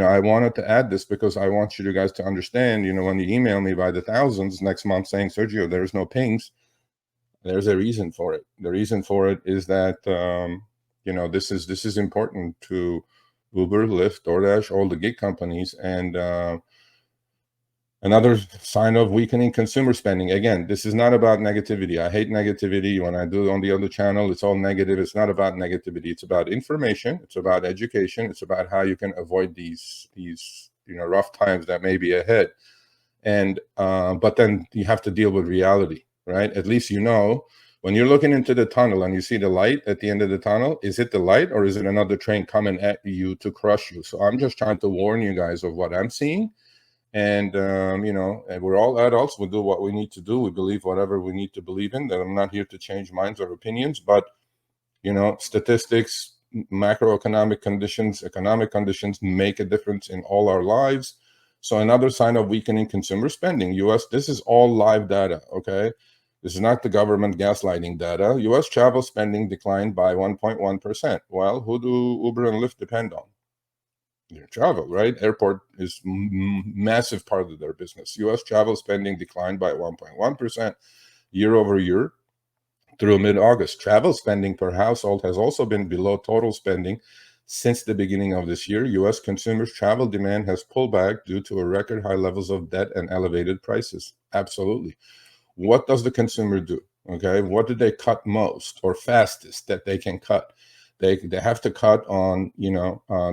I wanted to add this because I want you guys to understand, when you email me by the thousands next month saying, Sergio, there's no pings, there's a reason for it. The reason for it is that, this is important to Uber, Lyft, DoorDash, all the gig companies. And another sign of weakening consumer spending. Again, this is not about negativity. I hate negativity. When I do on the other channel, it's all negative. It's not about negativity. It's about information. It's about education. It's about how you can avoid these rough times that may be ahead. And but then you have to deal with reality, right? At least when you're looking into the tunnel and you see the light at the end of the tunnel, is it the light or is it another train coming at you to crush you? So I'm just trying to warn you guys of what I'm seeing. And, and we're all adults. We'll do what we need to do. We believe whatever we need to believe in. That I'm not here to change minds or opinions, but, statistics, macroeconomic conditions, economic conditions make a difference in all our lives. So another sign of weakening consumer spending, US, this is all live data, okay? This is not the government gaslighting data. US travel spending declined by 1.1%. Well, who do Uber and Lyft depend on? Your travel, right? Airport is massive part of their business. US travel spending declined by 1.1% year over year through mid-August. Travel spending per household has also been below total spending since the beginning of this year. US consumers' travel demand has pulled back due to a record high levels of debt and elevated prices. Absolutely. What does the consumer do? Okay, what do they cut most or fastest that they can cut? They have to cut on,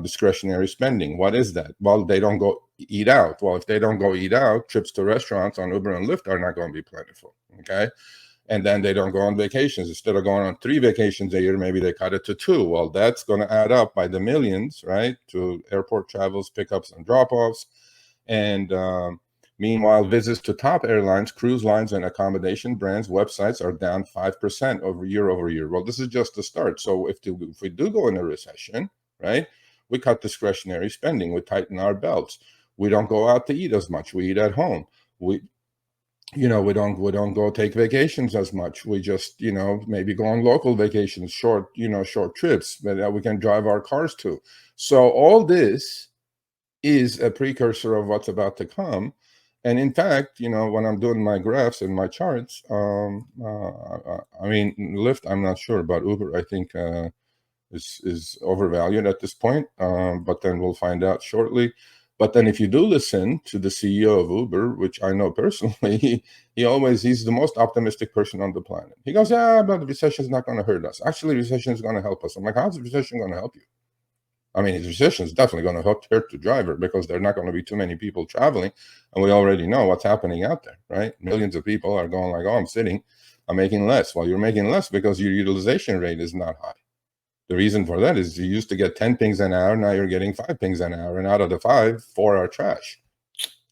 discretionary spending. What is that? Well, they don't go eat out. Well, if they don't go eat out, trips to restaurants on Uber and Lyft are not going to be plentiful, okay? And then they don't go on vacations. Instead of going on 3 vacations a year, maybe they cut it to 2. Well, that's going to add up by the millions, right? To airport travels, pickups, and drop-offs. And meanwhile, visits to top airlines, cruise lines, and accommodation brands' websites are down 5% over year. Well, this is just the start. So if we do go in a recession, right, we cut discretionary spending. We tighten our belts. We don't go out to eat as much. We eat at home. We don't go take vacations as much. We just, maybe go on local vacations, short trips that we can drive our cars to. So all this is a precursor of what's about to come. And in fact, when I'm doing my graphs and my charts, Lyft, I'm not sure, but Uber, I think, is overvalued at this point. But then we'll find out shortly. But then if you do listen to the CEO of Uber, which I know personally, he's the most optimistic person on the planet. He goes, yeah, but the recession is not going to hurt us. Actually, recession is going to help us. I'm like, how's the recession going to help you? I mean, the recession is definitely going to hurt the driver because there are not going to be too many people traveling. And we already know what's happening out there, right? Millions of people are going like, I'm making less. Well, you're making less because your utilization rate is not high. The reason for that is you used to get 10 pings an hour. Now you're getting 5 pings an hour. And out of the 5, 4 are trash.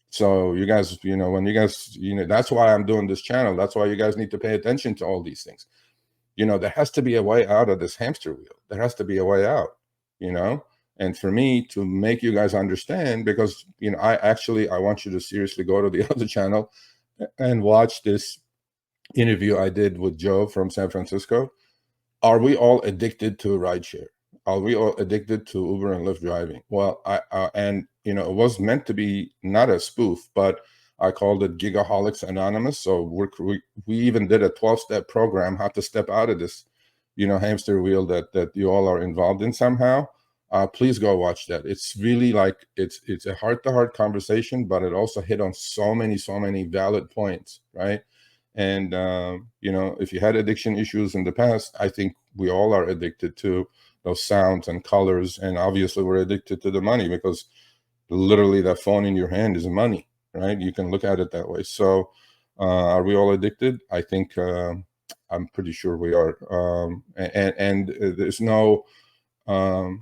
So you guys, that's why I'm doing this channel. That's why you guys need to pay attention to all these things. There has to be a way out of this hamster wheel. There has to be a way out, And for me to make you guys understand, because, I want you to seriously go to the other channel and watch this interview I did with Joe from San Francisco. Are we all addicted to rideshare? Are we all addicted to Uber and Lyft driving? Well, it was meant to be not a spoof, but I called it Gigaholics Anonymous. So we even did a 12-step program, how to step out of this, hamster wheel that you all are involved in somehow. Please go watch that. It's really like, it's a heart-to-heart conversation, but it also hit on so many valid points, right? And, if you had addiction issues in the past, I think we all are addicted to those sounds and colors. And obviously we're addicted to the money because literally that phone in your hand is money, right? You can look at it that way. So are we all addicted? I think I'm pretty sure we are. And there's no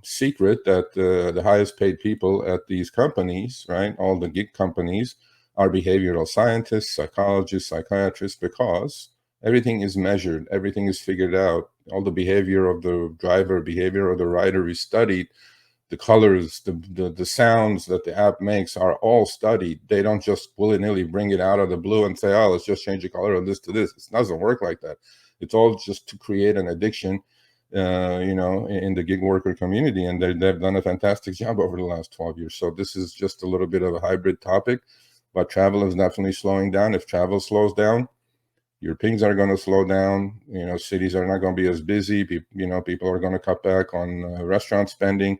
secret that the highest paid people at these companies, right, all the gig companies, are behavioral scientists, psychologists, psychiatrists, because everything is measured, everything is figured out. All the behavior of the driver, behavior of the rider is studied. The colors, the sounds that the app makes are all studied. They don't just willy-nilly bring it out of the blue and say, oh, let's just change the color of this to this. It doesn't work like that. It's all just to create an addiction in the gig worker community, and they've done a fantastic job over the last 12 years. So this is just a little bit of a hybrid topic, but travel is definitely slowing down. If travel slows down, your pings are going to slow down. Cities are not going to be as busy. People are going to cut back on restaurant spending.